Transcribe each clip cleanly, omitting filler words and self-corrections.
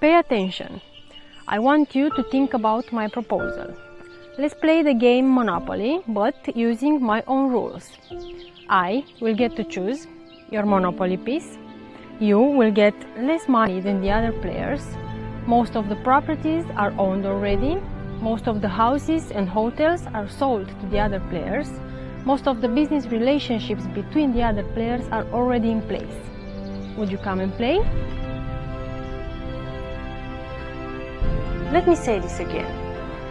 Pay attention. I want you to think about my proposal. Let's play the game Monopoly, but using my own rules. I will get to choose your Monopoly piece. You will get less money than the other players. Most of the properties are owned already. Most of the houses and hotels are sold to the other players. Most of the business relationships between the other players are already in place. Would you come and play? Let me say this again.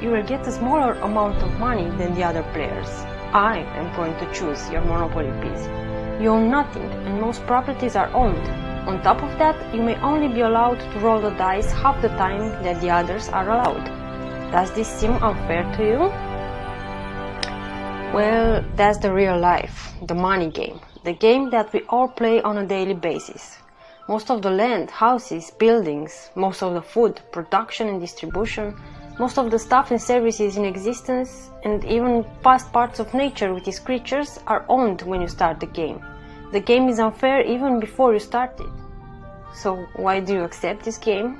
You will get a smaller amount of money than the other players. I am going to choose your Monopoly piece. You own nothing and most properties are owned. On top of that, you may only be allowed to roll the dice half the time that the others are allowed. Does this seem unfair to you? Well, that's the real life, the money game. The game that we all play on a daily basis. Most of the land, houses, buildings, most of the food, production and distribution, most of the stuff and services in existence, and even vast parts of nature with its creatures are owned when you start the game. The game is unfair even before you start it. So why do you accept this game?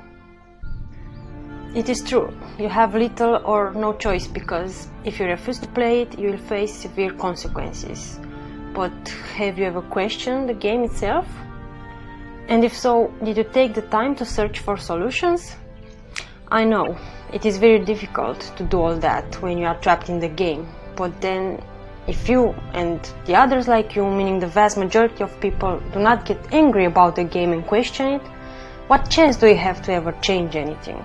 It is true, you have little or no choice because if you refuse to play it, you will face severe consequences. But have you ever questioned the game itself? And if so, did you take the time to search for solutions? I know, it is very difficult to do all that when you are trapped in the game, but then if you and the others like you, meaning the vast majority of people, do not get angry about the game and question it, what chance do you have to ever change anything?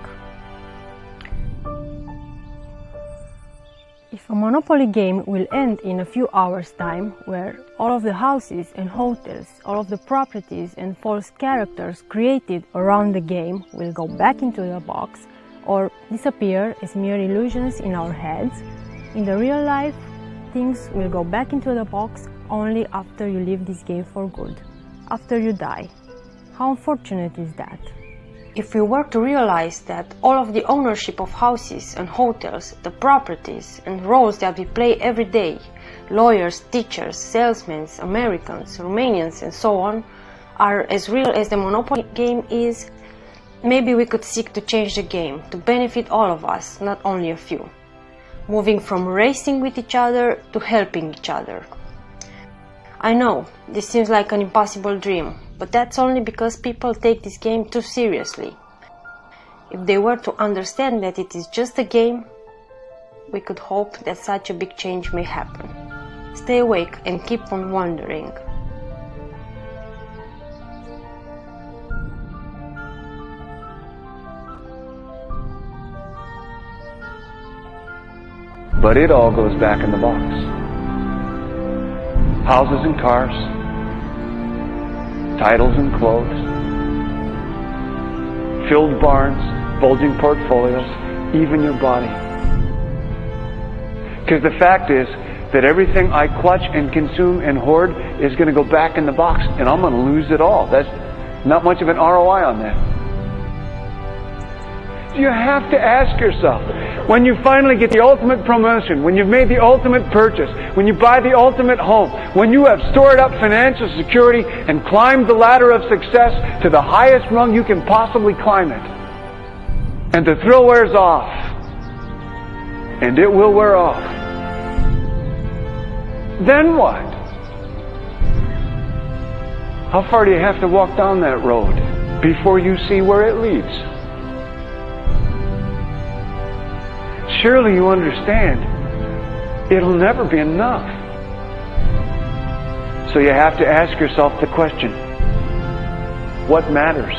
If a Monopoly game will end in a few hours' time, where all of the houses and hotels, all of the properties and false characters created around the game will go back into the box or disappear as mere illusions in our heads, in the real life, things will go back into the box only after you leave this game for good, after you die. How unfortunate is that? If we were to realize that all of the ownership of houses and hotels, the properties and roles that we play every day, lawyers, teachers, salesmen, Americans, Romanians and so on, are as real as the Monopoly game is, maybe we could seek to change the game to benefit all of us, not only a few. Moving from racing with each other to helping each other. I know, this seems like an impossible dream, but that's only because people take this game too seriously. If they were to understand that it is just a game, we could hope that such a big change may happen. Stay awake and keep on wondering. But it all goes back in the box. Houses and cars, titles and clothes, filled barns, bulging portfolios, even your body. Because the fact is that everything I clutch and consume and hoard is going to go back in the box, and I'm going to lose it all. That's not much of an ROI on that. You have to ask yourself, when you finally get the ultimate promotion, when you've made the ultimate purchase, when you buy the ultimate home, when you have stored up financial security and climbed the ladder of success to the highest rung you can possibly climb it, and the thrill wears off, and it will wear off, then what? How far do you have to walk down that road before you see where it leads? Surely you understand, it'll never be enough. So you have to ask yourself the question, what matters?